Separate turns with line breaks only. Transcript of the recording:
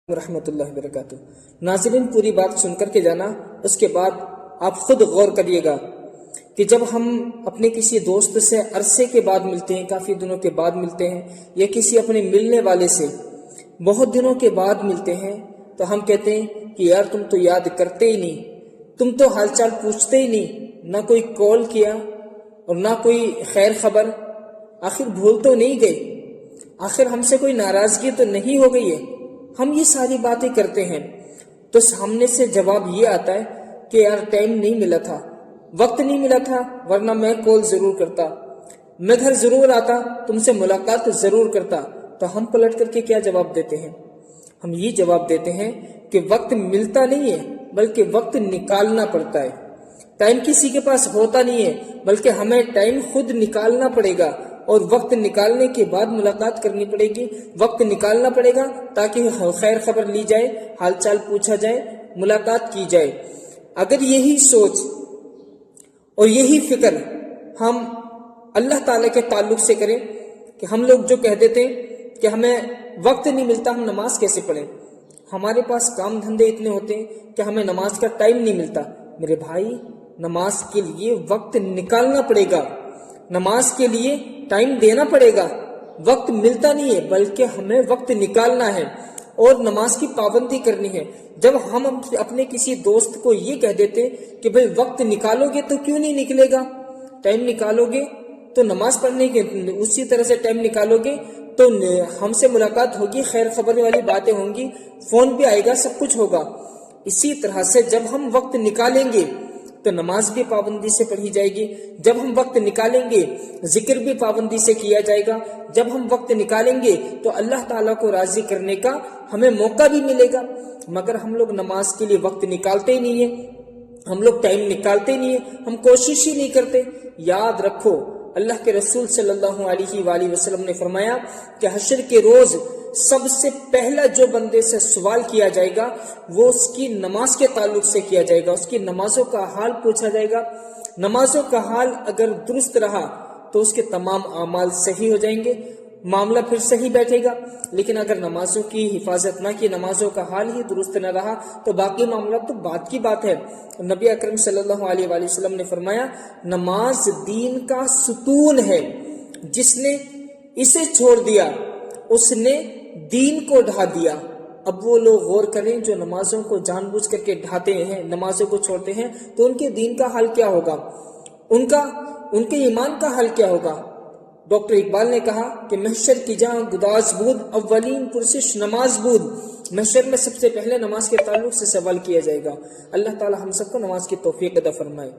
رحمۃ اللہ وبرکاتہ۔ ناظرین، پوری بات سن کر کے جانا، اس کے بعد آپ خود غور کریے گا کہ جب ہم اپنے کسی دوست سے عرصے کے بعد ملتے ہیں، کافی دنوں کے بعد ملتے ہیں، یا کسی اپنے ملنے والے سے بہت دنوں کے بعد ملتے ہیں، تو ہم کہتے ہیں کہ یار تم تو یاد کرتے ہی نہیں، تم تو حال چال پوچھتے ہی نہیں، نہ کوئی کال کیا اور نہ کوئی خیر خبر، آخر بھول تو نہیں گئے، آخر ہم سے کوئی ناراضگی تو نہیں ہو گئی ہے۔ ہم یہ ساری باتیں کرتے ہیں تو سامنے سے جواب یہ آتا ہے کہ یار ٹائم نہیں ملا تھا، وقت نہیں ملا تھا، ورنہ میں کال ضرور کرتا، میں گھر ضرور آتا، تم سے ملاقات ضرور کرتا۔ تو ہم پلٹ کر کے کیا جواب دیتے ہیں؟ ہم یہ جواب دیتے ہیں کہ وقت ملتا نہیں ہے، بلکہ وقت نکالنا پڑتا ہے۔ ٹائم کسی کے پاس ہوتا نہیں ہے، بلکہ ہمیں ٹائم خود نکالنا پڑے گا، اور وقت نکالنے کے بعد ملاقات کرنی پڑے گی، وقت نکالنا پڑے گا تاکہ خیر خبر لی جائے، حال چال پوچھا جائے، ملاقات کی جائے۔ اگر یہی سوچ اور یہی فکر ہم اللہ تعالیٰ کے تعلق سے کریں کہ ہم لوگ جو کہہ دیتے ہیں کہ ہمیں وقت نہیں ملتا، ہم نماز کیسے پڑھیں، ہمارے پاس کام دھندے اتنے ہوتے ہیں کہ ہمیں نماز کا ٹائم نہیں ملتا۔ میرے بھائی، نماز کے لیے وقت نکالنا پڑے گا، نماز کے لیے ٹائم دینا پڑے گا۔ وقت ملتا نہیں ہے، بلکہ ہمیں وقت نکالنا ہے اور نماز کی پابندی کرنی ہے۔ جب ہم اپنے کسی دوست کو یہ کہہ دیتے کہ بھئی وقت نکالو گے تو کیوں نہیں نکلے گا، ٹائم نکالو گے تو نماز پڑھنے کے اسی طرح سے ٹائم نکالو گے تو ہم سے ملاقات ہوگی، خیر خبر والی باتیں ہوں گی، فون بھی آئے گا، سب کچھ ہوگا۔ اسی طرح سے جب ہم وقت نکالیں گے تو نماز بھی پابندی سے پڑھی جائے گی، جب ہم وقت نکالیں گے ذکر بھی پابندی سے کیا جائے گا، جب ہم وقت نکالیں گے تو اللہ تعالیٰ کو راضی کرنے کا ہمیں موقع بھی ملے گا۔ مگر ہم لوگ نماز کے لیے وقت نکالتے ہی نہیں ہیں، ہم لوگ ٹائم نکالتے ہی نہیں ہیں، ہم کوشش ہی نہیں کرتے۔ یاد رکھو، اللہ کے رسول صلی اللہ علیہ وآلہ وسلم نے فرمایا کہ حشر کے روز سب سے پہلا جو بندے سے سوال کیا جائے گا وہ اس کی نماز کے تعلق سے کیا جائے گا، اس کی نمازوں کا حال پوچھا جائے گا۔ نمازوں کا حال اگر درست رہا تو اس کے تمام اعمال صحیح ہو جائیں گے، معاملہ پھر صحیح بیٹھے گا۔ لیکن اگر نمازوں کی حفاظت نہ کی، نمازوں کا حال ہی درست نہ رہا تو باقی معاملہ تو بعد کی بات ہے۔ نبی اکرم صلی اللہ علیہ وآلہ وسلم نے فرمایا، نماز دین کا ستون ہے، جس نے اسے چھوڑ دیا اس نے دین کو ڈھا دیا۔ اب وہ لوگ غور کریں جو نمازوں کو جان بوجھ کر کے ڈھاتے ہیں، نمازوں کو چھوڑتے ہیں، تو ان کے دین کا حال کیا ہوگا، ان کے ایمان کا حال کیا ہوگا۔ ڈاکٹر اقبال نے کہا کہ محشر کی جہاں گداز بود، اولین پرسش نماز بود۔ محشر میں سب سے پہلے نماز کے تعلق سے سوال کیا جائے گا۔ اللہ تعالی ہم سب کو نماز کی توفیق عطا فرمائے۔